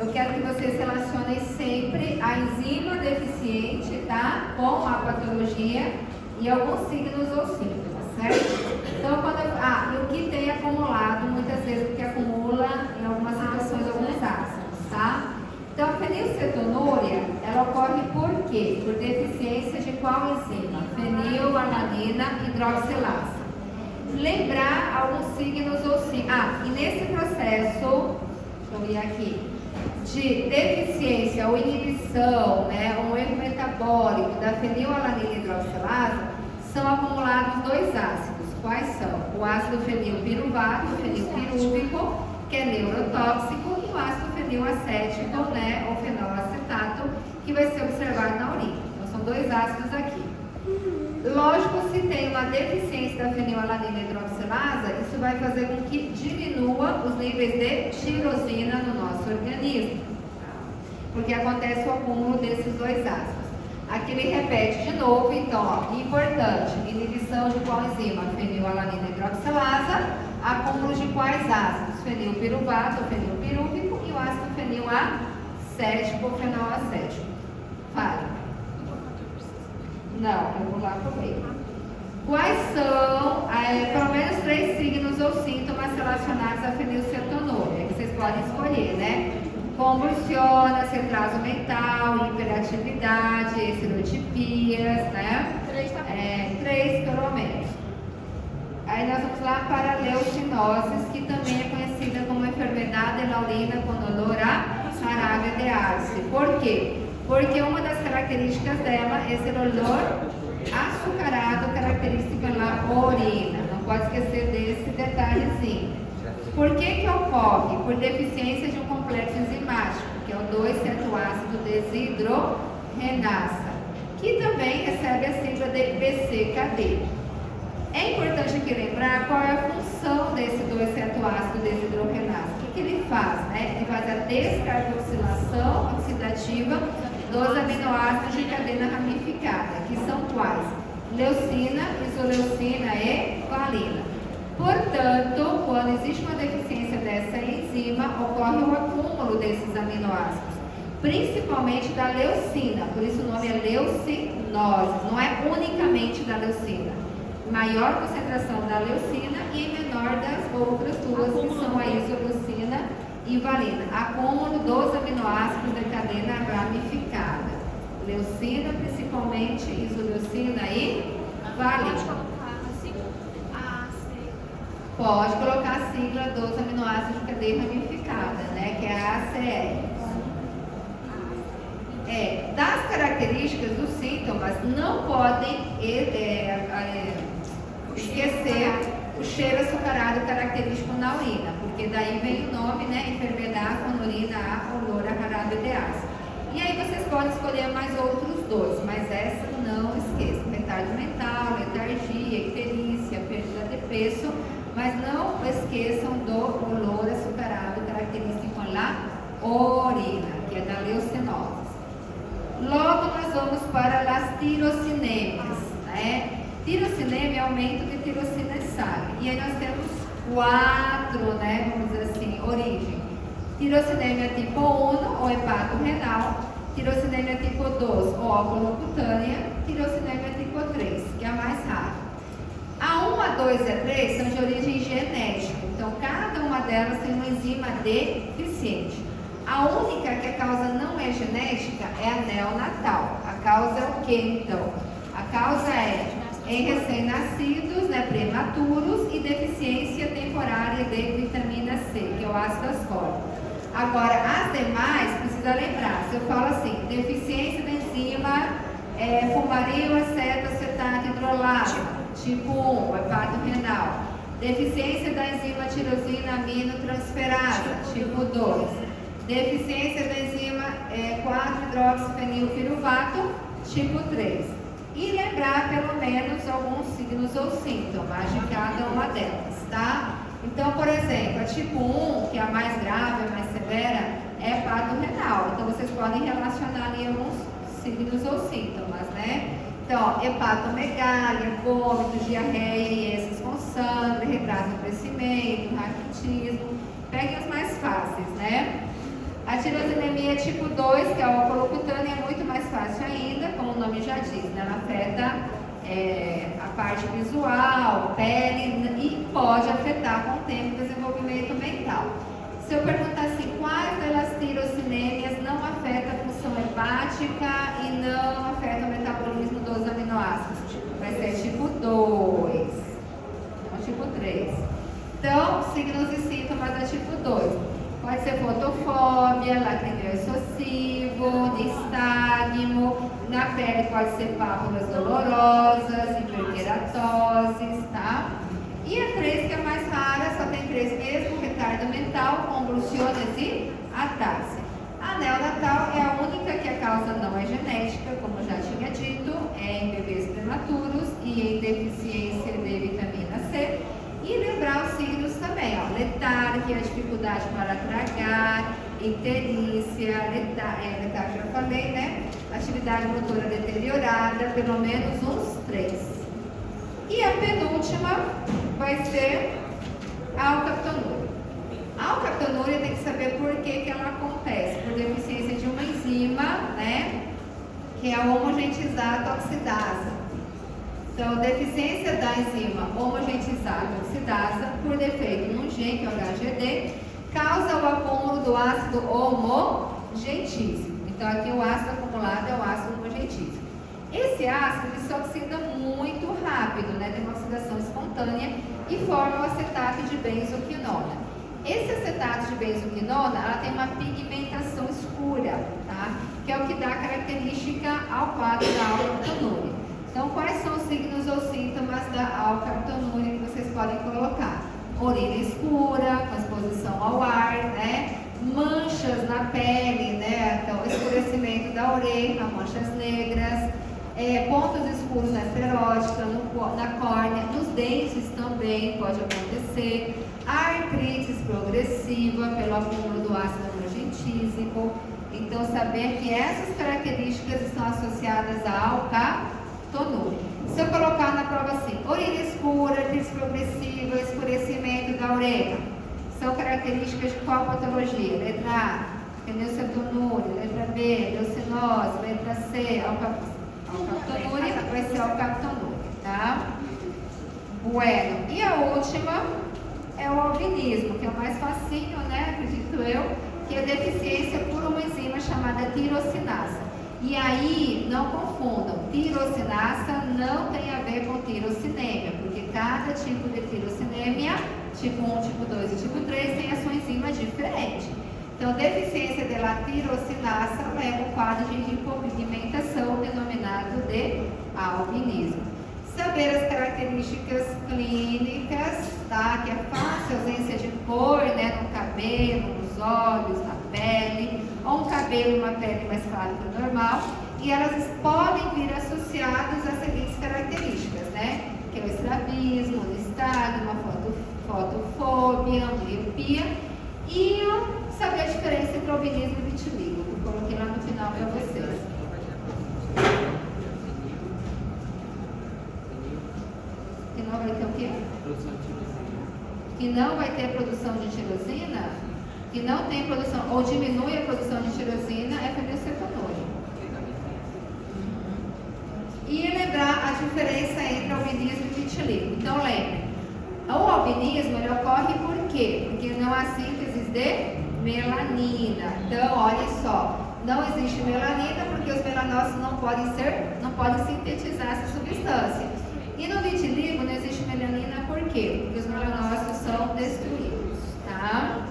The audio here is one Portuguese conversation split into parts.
eu quero que vocês relacionem sempre a enzima deficiente, tá? Com a patologia e alguns signos ou sintomas, certo? Então, e o que tem acumulado, muitas vezes, porque acumula em algumas situações alguns ácidos, tá? Então, a fenilcetonúria, ela ocorre por quê? Por deficiência de qual enzima? Fenilalanina hidroxilase. Lembrar alguns signos ou sintomas. E nesse processo, deixa eu ir aqui, de deficiência ou inibição, né, um erro metabólico da fenilalanina hidroxilase, são acumulados dois ácidos. Quais são? O ácido fenilpiruvato, fenilpirúvico, que é neurotóxico, e o ácido fenilacético, né, ou fenolacetato, que vai ser observado na urina. Então, são dois ácidos aqui. Lógico, se tem uma deficiência da fenilalanina hidroxilase, isso vai fazer com que diminua os níveis de tirosina no nosso organismo, porque acontece o acúmulo desses dois ácidos. Aqui ele repete de novo, então, ó, importante, inibição de qual enzima? Fenilalanina hidroxilase, acúmulo de quais ácidos? Fenilpiruvato, fenilpirúvico e o ácido fenilacético ou fenolacético. Fale. Não, eu vou lá pro meio. Quais são, pelo menos 3 signos ou sintomas relacionados à fenilcetonúria, que vocês podem escolher, né? Convulsiona, retraso mental, hiperatividade, estereotipias, né? 3 pelo menos. Aí nós vamos lá para a leucinose, que também é conhecida como enfermidade laurina com odor a canabidiase. Por quê? Porque uma das características dela é esse olor açucarado característico na urina. Não pode esquecer desse detalhezinho. Por que ocorre? Por deficiência de um complexo enzimático, que é o 2-cetoácido desidrorenasa, que também recebe a sigla de BCKD. É importante aqui lembrar qual é a função desse 2-cetoácido desidrorenasa. O que ele faz? Né? Ele faz a descarboxilação oxidativa dos aminoácidos de cadeia ramificada, que são quais? Leucina, isoleucina e valina. Portanto, quando existe uma deficiência dessa enzima, ocorre o acúmulo desses aminoácidos, principalmente da leucina, por isso o nome é leucinose, não é unicamente da leucina. Maior concentração da leucina e menor das outras duas, que são a isoleucina e valina. Acúmulo dos aminoácidos da cadeia ramificada. Leucina, principalmente, isoleucina e valina. Pode colocar a sigla dos aminoácidos de cadeia ramificada, né? Que é a ACE. Das características dos sintomas, não podem esquecer o cheiro açucarado característico na urina, porque daí vem o nome, né? Enfermidade com urina a olor a canabidiase. E aí vocês podem escolher mais outros dois, mas essa não esqueçam. Retardo mental, letargia, icterícia, perda de peso, mas não esqueçam do olor açucarado característico na urina, que é da leucinose. Logo nós vamos para as tirocinêmias, né? Tirocinemia é aumento de tirocina em sangue. E aí nós temos 4, né, vamos dizer assim, origem. Tirocinemia tipo 1, ou hepato renal. Tirocinemia tipo 2, ou óculo cutânea. Tirocinemia tipo 3, que é a mais rara. A 1, a 2 e a 3 são de origem genética. Então, cada uma delas tem uma enzima deficiente. A única que a causa não é genética é a neonatal. A causa é o quê, então? A causa é em recém-nascidos, né, prematuros e deficiência temporária de vitamina C, que é o ácido ascórbico. Agora, as demais, precisa lembrar, se eu falo assim, deficiência da enzima fumaril acetato hidrolase, tipo 1, hepato renal. Deficiência da enzima tirosina aminotransferasa, tipo 2. Deficiência da enzima 4-hidroxifenilpiruvato, tipo 3. E lembrar pelo menos alguns signos ou sintomas de cada uma delas, tá? Então, por exemplo, a tipo 1, que é a mais grave, a mais severa, é hepato renal. Então, vocês podem relacionar ali alguns signos ou sintomas, né? Então, hepatomegalia, vômito, diarreia e esses com sangue, retraso do crescimento, raquitismo. Peguem os mais fáceis, né? A tirosinemia tipo 2, que é o oculocutânea, é muito mais fácil ainda, como o nome já diz, né? Ela afeta a parte visual, pele e pode afetar com o tempo o desenvolvimento mental. Se eu perguntar assim, quais das tirocinemias não afetam a função hepática e não afetam o metabolismo dos aminoácidos? Vai ser tipo 2, não tipo 3. Então, signos e sintomas da tipo 2. Pode ser fotofóbia, lacrimeu excessivo, nistagmo, na pele pode ser pápulas dolorosas, hiperkeratoses, tá? E a 3, que é mais rara, só tem 3 mesmo, retardo mental, convulsiones e ataxia. A neonatal é a única que a causa não é genética, como já tinha dito, é em bebês prematuros e em deficiência de vitamina C. E lembrar os signos também, ó, letargia, dificuldade para tragar, icterícia, letargia já falei, né? Atividade motora deteriorada, pelo menos uns 3. E a penúltima vai ser a alcaptonúria. A alcaptonúria tem que saber por que ela acontece, por deficiência de uma enzima, né? Que é a homogentisata oxidasa. Então, deficiência da enzima homogentisata oxidasa, por defeito num gene, que é o HGD, causa o acúmulo do ácido homogentíssimo. Então, aqui o ácido acumulado é o ácido homogentíssimo. Esse ácido ele se oxida muito rápido, né? Tem uma oxidação espontânea e forma o acetato de benzoquinona. Esse acetato de benzoquinona, ela tem uma pigmentação escura, tá? Que é o que dá característica ao quadro da alcaptonúria. Então, quais são os signos ou sintomas da alcaptonúria que vocês podem colocar? Urina escura, com exposição ao ar, né? Manchas na pele, né? Então, escurecimento da orelha, manchas negras, pontos escuros na esclerótica, na córnea, nos dentes também pode acontecer. Artrites progressiva pelo acúmulo do ácido homogentísico. Então, saber que essas características estão associadas à alcaptonúria. Se eu colocar na prova assim, urina escura, artrites progressiva, escurecimento da orelha, são características de qual patologia? Letra A, fenilcetonúria, letra B, leucinose, letra C, alcaptonúria, vai ser alcaptonúria, tá? Bueno, e a última é o albinismo, que é o mais facinho, né, acredito eu, que é deficiência por uma enzima chamada tirocinasa. E aí, não confundam, tirocinasa não tem a ver com tirocinemia, porque cada tipo de tirocinemia, tipo 1, tipo 2 e tipo 3, tem a sua enzima diferente. Então, deficiência de la tirocinasa leva um quadro de hipopigmentação denominado de albinismo. Saber as características clínicas, tá? Que é fácil, ausência de cor, né? No cabelo, nos olhos, na pele, ou um cabelo e uma pele mais clara que o normal. E elas podem vir associadas às seguintes características, né? Que é o estrabismo, o nistagmo, a fotofobia, a miopia. E saber a diferença entre albinismo e vitiligo, que eu coloquei lá no final para vocês. Que não vai ter o quê? Que não vai ter produção de tirosina? Que não tem produção, ou diminui a produção de tirosina, é fenilcetonúria. E lembrar a diferença entre albinismo e vitiligo. Então, lembre, o albinismo ele ocorre por quê? Porque não há síntese de melanina. Então, olha só, não existe melanina porque os melanócitos não podem sintetizar essa substância. E no vitiligo não existe melanina por quê? Porque os melanócitos são destruídos, tá?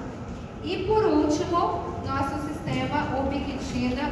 E por último, nosso sistema ubiquitina